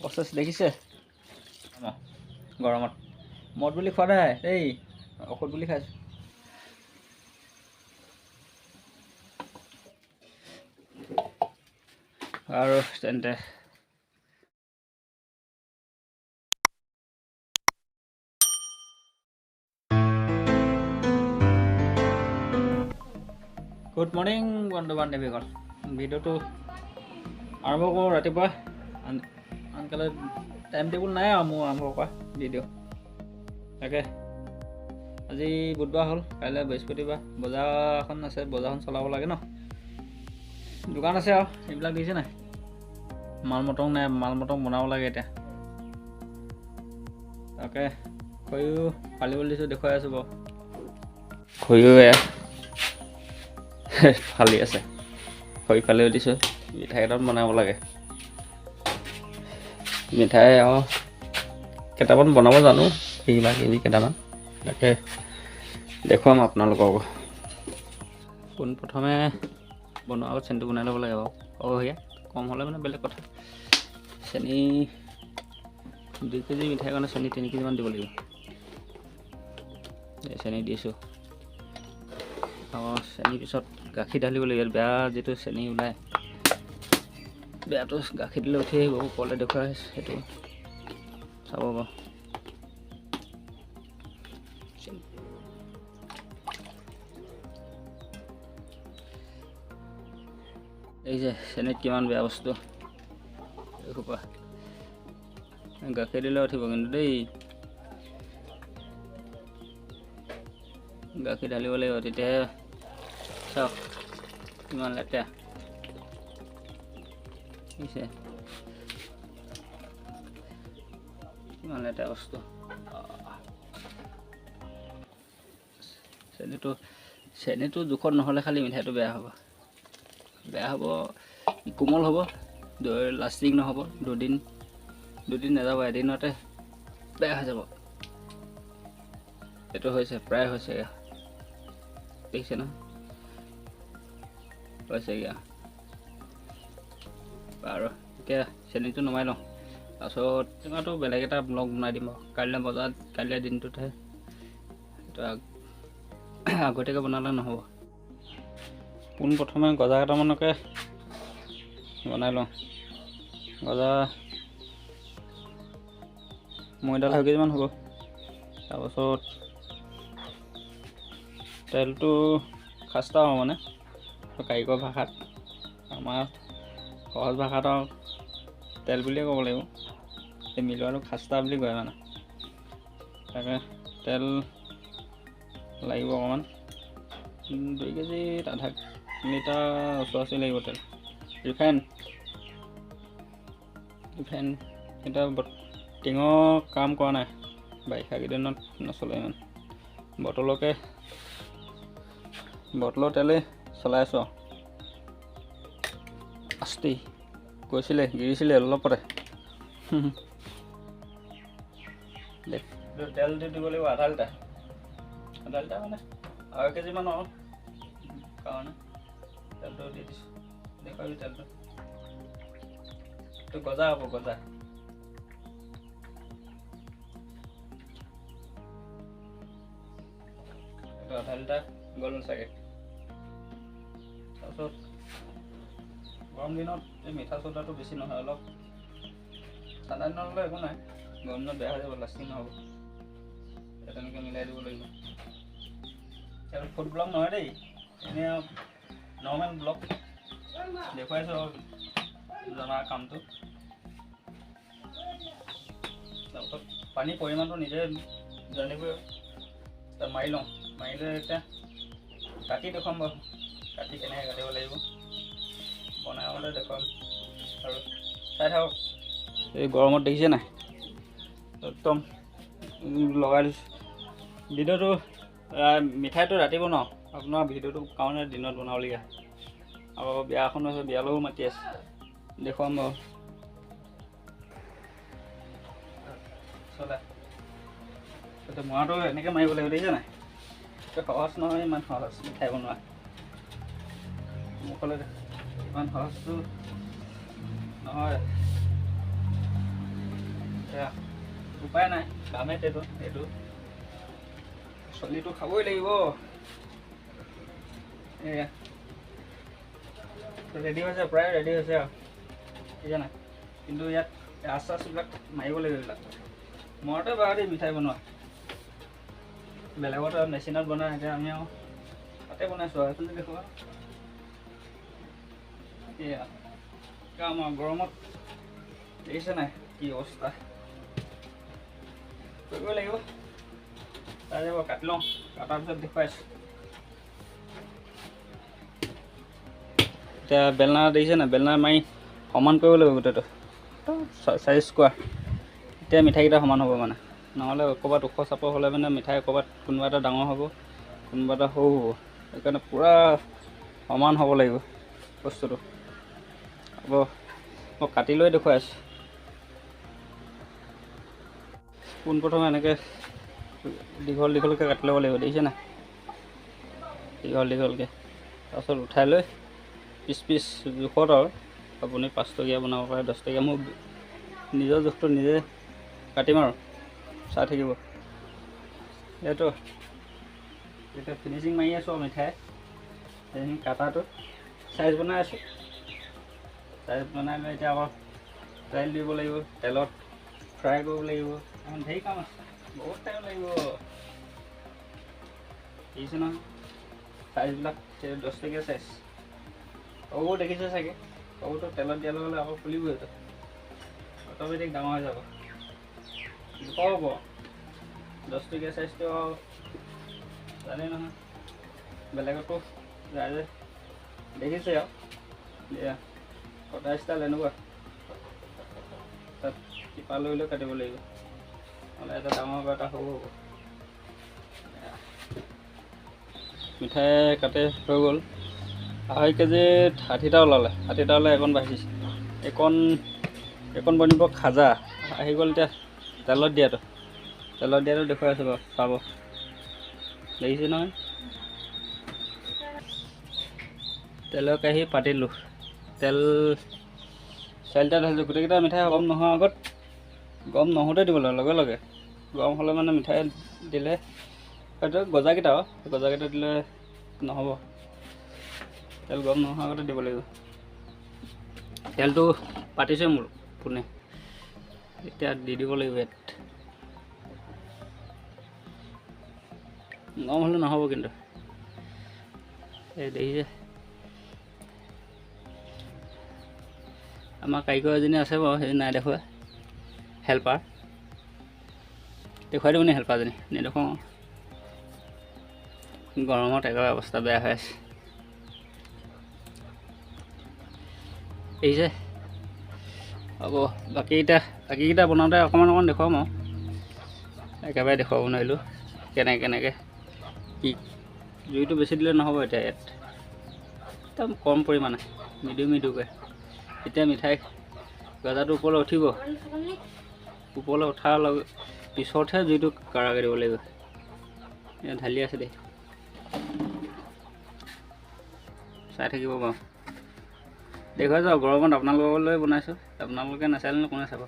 Process দেখিছে গৰমত মদ বুলি খোৱা নাই দেই, ঔষধ বুলি খাইছোঁ। আৰু তেন্তে গুড মৰ্ণিং বন্ধু বান্ধৱীগণ, ভিডিঅ'টো আৰম্ভ কৰোঁ ৰাতিপুৱা। আনকালে টাইম টেবুল নাই আৰু মোৰ আৰম্ভ কৰা ভিডিঅ'। তাকে আজি বুধবাৰ হ'ল, কাইলৈ বৃহস্পতিবাৰ, বজাৰ এখন আছে, বজাৰখন চলাব লাগে ন। দোকান আছে আৰু এইবিলাক দিছে নাই, মাল মটং নাই, মাল মটং বনাব লাগে এতিয়া। তাকে খৰিও ফালিবলৈ দিছোঁ, দেখুৱাই আছোঁ বাৰু। খৰিও এয়া ফালি আছে, খৰি ফালিও দিছোঁ। মিঠাই কেইটামান বনাব লাগে, মিঠাই আৰু কেইটামান বনাব জানো, কিবা কিবি কেইটামান। তাকে দেখুৱাম আপোনালোকক। পোনপ্ৰথমে বনোৱা আগত চেনিটো বনাই ল'ব লাগে বাৰু। সেয়া কম হ'লে মানে বেলেগ কথা। চেনি 2 কেজি মিঠাইৰ কাৰণে চেনি 3 কেজিমান দিব লাগিব। চেনি দিছোঁ আৰু চেনিৰ পিছত গাখীৰ ঢালিব লাগিব। বেয়া যিটো চেনি ওলায়, বেয়াটো গাখীৰ দিলে উঠি আহিব। ওপৰলৈ দেখুৱাই সেইটো চাব বাৰু। এই যে চেনিত কিমান বেয়া বস্তু এসোপা, গাখীৰ দিলে উঠিব কিন্তু দেই। গাখীৰ ঢালিব লাগিব, তেতিয়াহে চাওক কিমান লেতেৰা দিছে, কিমান লেতেৰা বস্তু। চেনিটো জোখত নহ'লে খালি মিঠাইটো বেয়া হ'ব, কোমল হ'ব, লাষ্টিং নহ'ব। দুদিন নাযাব, এদিনতে বেয়া হৈ যাব। এইটো হৈছে, প্ৰায় হৈছে, দেখিছে ন, হৈছেগৈ আৰু। এতিয়া চেনিটো নমাই লওঁ, তাৰপিছত তোমাৰতো বেলেগ এটা ব্লগ বনাই দিম আৰু। কাইলৈ বজাৰত, কাইলৈ দিনটোতহে, সেইটো আগতীয়াকৈ বনালে নহ'ব। পোনপ্ৰথমে গজা কেইটামানকে বনাই লওঁ। গজা ময়দা 2 কেজিমান হ'ব। তাৰপাছত তেলটো খাস্তা হ'ব, মানে কাৰিকৰ ভাষাত, আমাৰ সহজ ভাষাত আৰু তেল বুলিয়ে ক'ব লাগিব। এই মিলোৱাটো খাস্তা বুলি কয় মানে। তাকে তেল লাগিব অকণমান, 2 কেজিত আধা লিটাৰ ওচৰা-ওচৰি লাগিব তেল। ৰিফাইন এতিয়া টিঙৰ কাম কৰা নাই, বাৰিষা কেইদিনত নচলে ইমান। বটলৰ তেলেই চলাই আছোঁ আৰু। আস্তেই গৈছিলে, গিৰিছিলে অলপতে। তেল দিব লাগিব আধা লিটাৰ মানে 2 কেজিমানৰ কাৰণে তেলটো দি দিছোঁ। দেখুৱাবি তেলটো, এইটো গজা হ'ব, গজা। এইটো আধা লিটাৰ গ'ল চাগে। তাৰপিছত গৰম দিনত এই মিঠা চ'দাটো বেছি নহয়, অলপ। ঠাণ্ডা দিনত হ'লে একো নাই, গৰম দিনত বেয়া হৈ যাব, লাষ্টিং নহ'ব। তেনেকৈ মিলাই দিব লাগিব। এইটো ফুড ব্লগ নহয় দেই, এনেই নৰ্মেল ব্লগ দেখুৱাইছোঁ আৰু জনা কামটো। তাৰপিছত পানীৰ পৰিমাণটো নিজে জানিবই। মাৰি লওঁ, মাৰিলে এতিয়া কাটি দেখুৱাম বাৰু, কাটি কেনেকৈ কাটিব লাগিব বনাবলৈ দেখুৱাম। আৰু চাই থাকক। এই গৰমত দেখিছে নাই, একদম লগাই দিছোঁ। ভিডিঅ'টো মিঠাইটো ৰাতি বনাওঁ, আপোনাৰ ভিডিঅ'টো কাৰণে দিনত বনাবলগীয়া। আৰু বিয়া এখন আছে, বিয়ালৈও মাতি আছে, দেখুৱাম বাৰু। মৰাটো এনেকৈ মাৰিব লাগিব, দেখিছে নাই। সহজ নহয়, ইমান সহজ মিঠাই বনোৱা। মোক ক'লে ইমান সহজটো নহয়। এয়া উপায় নাই, কামেই এইটো চলিটো খাবই লাগিব। এয়া ৰেডি হৈছে, প্ৰায় ৰেডি হৈছে আৰু বুজিছা নাই। কিন্তু ইয়াত আচাৰবিলাক মাৰিব লাগিব। এইবিলাক মৰতে বাৰু দেই মিঠাই বনোৱা, বেলেগত মেচিনত বনাই। এতিয়া আমি আৰু তাতে বনাইছোঁ আৰু এইফালে দেখুৱা। এয়া কাম আৰু গৰমত দেখিছে নাই কি অৱস্থা, কৰিব লাগিব। চাই যাব, কাটি লওঁ, কটাৰ পিছত দেখুৱাইছোঁ। এতিয়া বেলনা দেখিছে নাই, বেলনা মাৰি সমান কৰিব লাগিব গোটেইটো 4 স্কোৱাৰ। এতিয়া মিঠাইকেইটা সমান হ'ব মানে, নহ'লে ক'ৰবাত ওখ চাপৰ হ'লে মানে মিঠাই ক'ৰবাত কোনোবা এটা ডাঙৰ হ'ব, কোনোবা এটা সৰু হ'ব। সেইকাৰণে পূৰা সমান হ'ব লাগিব বস্তুটো। হ'ব, মই কাটি লৈ দেখুৱাই আছোঁ। পোনপ্ৰথমে এনেকৈ দীঘলকৈ কাটি ল'ব লাগিব, দেখিছে নাই, দীঘলকৈ। তাৰপাছত উঠাই লৈ পিচ জোখত আৰু আপুনি 5 টকীয়া বনাব পাৰে, 10 টকীয়া। মোৰ নিজৰ জোখটো নিজে কাটিম আৰু চাই থাকিব। এইটো এতিয়া ফিনিচিং মাৰি আছোঁ আৰু মিঠাই সেইখিনি কাটাটো চাইজ বনাই আছোঁ। চাইজ বনাই লৈ এতিয়া আকৌ তেল দিব লাগিব, তেলত ফ্ৰাই কৰিব লাগিব। ঢেৰ কাম আছে, বহুত টাইম লাগিব। দেখিছে নহয় চাইজবিলাক, 10 টকীয়া চাইজ। সৰুবোৰ দেখিছে চাগে, সৰুটো তেলত দিয়াৰ লগে লগে আকৌ ফুলিব। এইটো অট'মেটিক ডাঙৰ হৈ যাব, জোখৰ হ'ব। 10 টকীয়া চাইজটো জানেই নহয়, বেলেগতো ৰাইজে দেখিছে আৰু। এয়া কটা ষ্টাইল এনেকুৱা, তাত টিপা লৈ কাটিব লাগিব, নহ'লে এটা ডাঙৰ হ'ব, এটা সৰু হ'ব। মিঠাই কাটি হৈ গ'ল। 2.5 কেজিত 60টা ওলালে, 60টা ওলাই একণ বাঢ়িছে। একণ বনিব খাজা। আহি গ'ল এতিয়া তেলত দিয়াটো দেখুৱাই আছোঁ বাৰু, চাব। দেখিছে নহয়, তেলৰ কাঢ়ি পাতিলোঁ, তেল 4 লিটাৰ ঢালিছোঁ। গোটেইকেইটা মিঠাই গৰম নোহোৱাৰ আগত, গৰম নহওঁতে দিব লাগে, লগে লগে। গৰম হ'লে মানে মিঠাই দিলে হয়তো গজাকেইটা দিলে নহ'ব। তেল গৰম নোহোৱাৰ আগতে দিব লাগিব। তেলটো পাতিছে মোৰ পোনে, এতিয়া দি দিব লাগিব ইয়াত। গৰম হ'লে নহ'ব কিন্তু, এই দেখিছে। আমাৰ কাৰিকৰ এজনী আছে বাৰু, সেই নাই দেখুৱা, হেল্পাৰ। দেখুৱাই দিবনি হেল্পাৰজনী? নেদেখুৱাওঁ, গৰমত একেবাৰে অৱস্থা বেয়া হৈ আছে। দেখিছে? হ'ব, বাকীকেইটা বনাওঁতে অকণমান দেখুৱাম আৰু। একেবাৰে দেখুৱাব নোৱাৰিলোঁ কেনেকৈ কি। জুইটো বেছি দিলে নহ'ব। এতিয়া ইয়াত একদম কম পৰিমাণে, মৃদুকৈ। এতিয়া মিঠাই গজাটো ওপৰলৈ উঠিব, ওপৰলৈ উঠাৰ পিছতহে জুইটো কাঢ়াকৈ দিব লাগিব। এতিয়া ঢালি আছে দেই, চাই থাকিব বাৰু। দেখুৱাই যাওক, গৰমত আপোনালোকলৈ বনাইছোঁ, আপোনালোকে নাচালিনো কোনে চাব।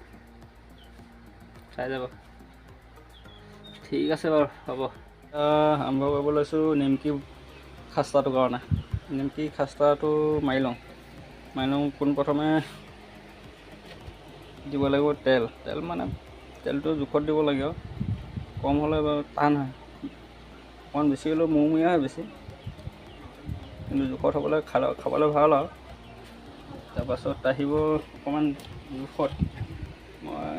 চাই যাব। ঠিক আছে বাৰু, হ'ব। আৰম্ভ কৰিব লৈছোঁ নিমকি খাস্তাটোৰ কাৰণে। নিমকি খাস্তাটো মাৰি লওঁ। পোনপ্ৰথমে দিব লাগিব তেল মানে তেলটো জোখত দিব লাগে আৰু। কম হ'লে বাৰু টান হয়, অকণমান বেছি হ'লেও মৌমূৰীয়া হয় বেছি, কিন্তু জোখত হ'বলৈ খাবলৈ ভাল আৰু। তাৰপাছত আহিব অকণমান জোখত, মই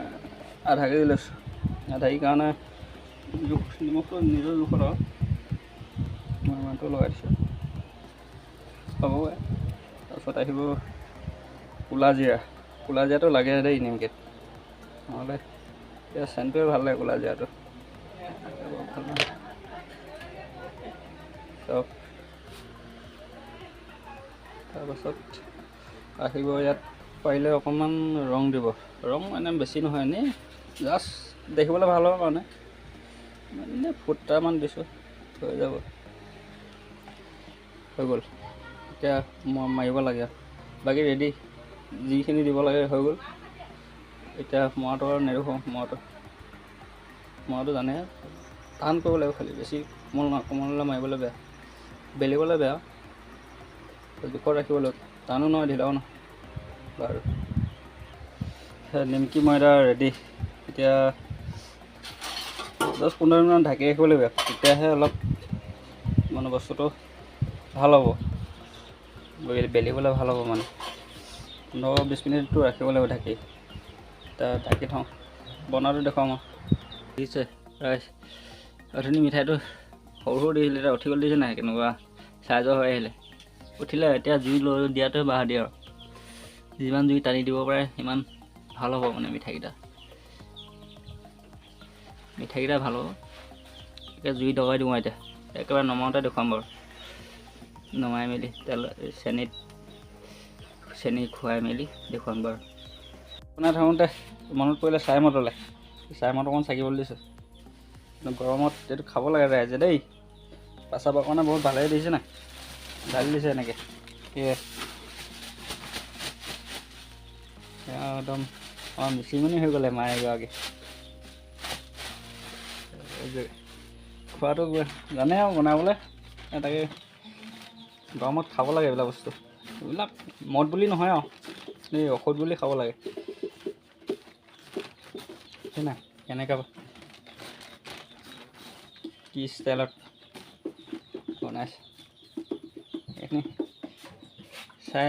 আধা কেজি লৈছোঁ। আধা কেজিৰ কাৰণে নিমখটো নিজৰ জোখত আৰু মই ইমানটো লগাই দিছোঁ, হ'বগৈ। তাৰপাছত আহিব ক'লা জিৰাটো লাগে দেই নিমকিত, নহ'লে এতিয়া চেণ্টটোৱে ভাল লাগে ক'লা জিৰাটো। চব তাৰপাছত আহিব ইয়াত পাৰিলে অকণমান ৰং দিব। ৰং মানে বেছি নহয়, এনেই জাষ্ট দেখিবলৈ ভাল হোৱাৰ কাৰণে এনেই ফুটামান দিছোঁ, হৈ যাব। হৈ গ'ল, এতিয়া মই মাৰিব লাগে। বাকী ৰেডি, যিখিনি দিব লাগে হৈ গ'ল। এতিয়া মৰাটো আৰু নেৰোঁ মৰাটো জানে টান কৰিব লাগিব, খালি বেছি কোমললৈ মাৰিবলৈ বেয়া, বেলিবলৈ বেয়া, জোখত ৰাখিব লাগিব, টানো নহয় ঢিলাও নহয়। বাৰু নিমকি ময়দা ৰেডি। এতিয়া 10-15 মিনিটমান ঢাকি ৰাখিব লাগিব, তেতিয়াহে অলপ মানে বস্তুটো ভাল হ'ব, বেলিবলৈ ভাল হ'ব। মানে 15-20 মিনিটটো ৰাখিব লাগিব ঢাকি। এতিয়া ঢাকি থওঁ, বনাওঁতে দেখুৱাম আৰু। দিছে ৰাইচ, অথনি মিঠাইটো সৰু সৰু দিছিলে, এতিয়া উঠি গ'ল, দিছে নাই কেনেকুৱা চাইজৰ হৈ আহিলে, উঠিলে। এতিয়া জুই লৈ দিয়াটোৱে বাধা দিয়ে আৰু, যিমান জুই টানি দিব পাৰে সিমান ভাল হ'ব মানে মিঠাইকেইটা ভাল হ'ব। এতিয়া জুই দবাই দিওঁ, এতিয়া একেবাৰে নমাওঁতে দেখুৱাম বাৰু। নমাই মেলি তেল চেনি খুৱাই মেলি দেখুৱাম বাৰু। বনাই থাকোঁতে মনত পৰিলে চাইমদলৈ অকণমান চাকিবলৈ দিছোঁ। গৰমত এইটো খাব লাগে ৰাইজে দেই, পেচাবৰ কাৰণে বহুত ভালেই দিছে নাই, ঢালি দিছে এনেকৈ। সেয়ে একদম আমাৰ মিচিমনি হৈ গ'লে মায়ে এগৰাকী খোৱাটো জানে আৰু বনাবলৈ। তাকে গৰমত খাব লাগে এইবিলাক বস্তু, এইবিলাক মদ বুলি নহয় আৰু এই ঔষধ বুলি খাব লাগে। নাই কেনেকৈ কি ষ্টাইলত বনাইছে এইখিনি। চাই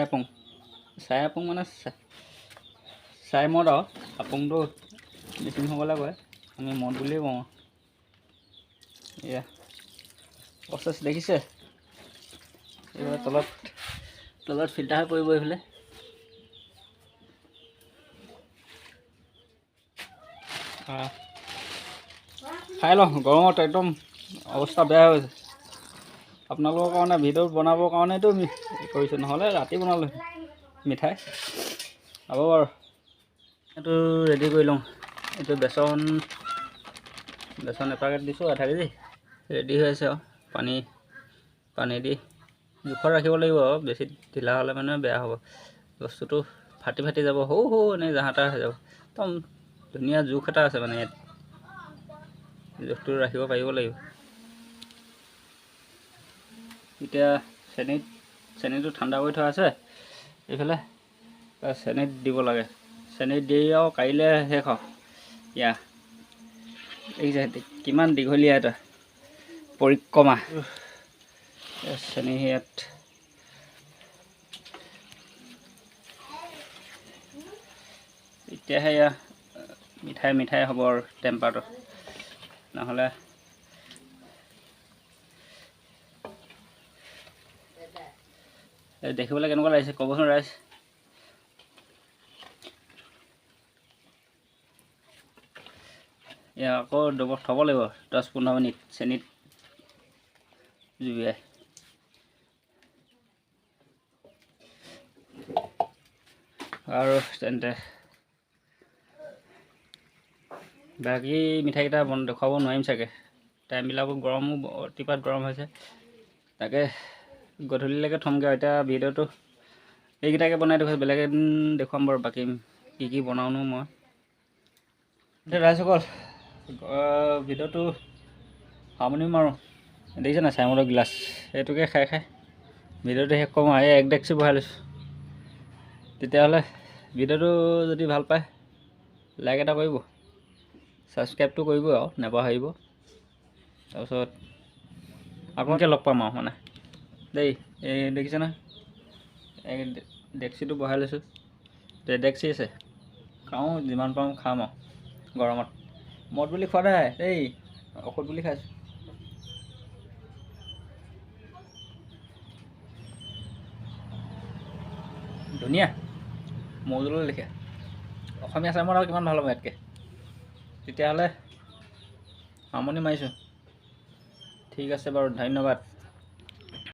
আপং মানে চাই মদ আৰু আপংটো মিচিংসকলে কয়, আমি মদ বুলিয়ে কওঁ। এয়া প্ৰচেছ দেখিছে, এইবাৰ তলত ফিল্টাৰ কৰিব এইফালে। খাই লওঁ, গৰমত একদম অৱস্থা বেয়া হৈ গৈছে। আপোনালোকৰ কাৰণে ভিডিঅ' বনাবৰ কাৰণেতো কৰিছোঁ, নহ'লে ৰাতি বনালোঁ মিঠাই। হ'ব বাৰু, এইটো ৰেডি কৰি লওঁ। এইটো বেচন এপেকেট দিছোঁ, আধা কেজি ৰেডি হৈ আছে আৰু। পানী দি জোখত ৰাখিব লাগিব আৰু, বেছি ঢিলা হ'লে মানে বেয়া হ'ব, বস্তুটো ফাটি যাব, সৰু এনেই জাহা তাহা হৈ যাব। একদম ধুনীয়া জোখ এটা আছে মানে ইয়াত, জোখটো ৰাখিব পাৰিব লাগিব। এতিয়া চেনিটো ঠাণ্ডা কৰি থোৱা আছে এইফালে, চেনিত দিব লাগে। চেনিত দি আৰু কাইলৈ শেষ আৰু। ইয়া দেখিছে কিমান দীঘলীয়া এটা পৰিক্ৰমা। চেনি ইয়াত এতিয়াহে এয়া মিঠাই হ'ব আৰু টেম্পাৰটো, নহ'লে দেখিবলৈ কেনেকুৱা লাগিছে ক'বচোন ৰাইজ। এয়া আকৌ থ'ব লাগিব 10-15 মিনিট চেনিত জুবিয়াই। আৰু তেন্তে বাকী মিঠাইকেইটা দেখুৱাব নোৱাৰিম চাগে, টাইমবিলাকো গৰমো অতিপাত গৰম হৈছে। তাকে গধূলিলৈকে থ'মগৈ আৰু। এতিয়া ভিডিঅ'টো এইকেইটাকে বনাই দেখুৱাইছোঁ, বেলেগ এদিন দেখুৱাম বাৰু বাকী কি বনাওঁনো মই। এতিয়া ৰাইজসকল ভিডিঅ'টো সামৰণি মাৰোঁ। দেখিছে নাই চাইমদৰ গিলাচ, এইটোকে খাই ভিডিঅ'টো শেষ কৰোঁ আৰু। এই 1 ডেক্সি বহাই লৈছোঁ। তেতিয়াহ'লে ভিডিঅ'টো যদি ভাল পায় লাইক এটা কৰিব, ছাবস্ক্ৰাইবটো কৰিব আৰু নাপাহৰিব। তাৰপিছত আপোনালোকে লগ পাম আৰু মানে দেই। এই দেখিছে নহয়, এই ডেক্সিটো বহাই লৈছোঁ, 1 ডেক্সি আছে। খাওঁ যিমান পাৰোঁ খাম আৰু গৰমত। মদ বুলি খোৱা নাই দেই, ঔষধ বুলি খাইছোঁ। ধুনীয়া মৌ জোলৰ লেখীয়া। অসমীয়া চাইমদ আৰু কিমান ভাল হ'ব ইয়াতকৈ। তেতিয়াহ'লে সামৰণি মাৰিছোঁ। ঠিক আছে বাৰু, ধন্যবাদ।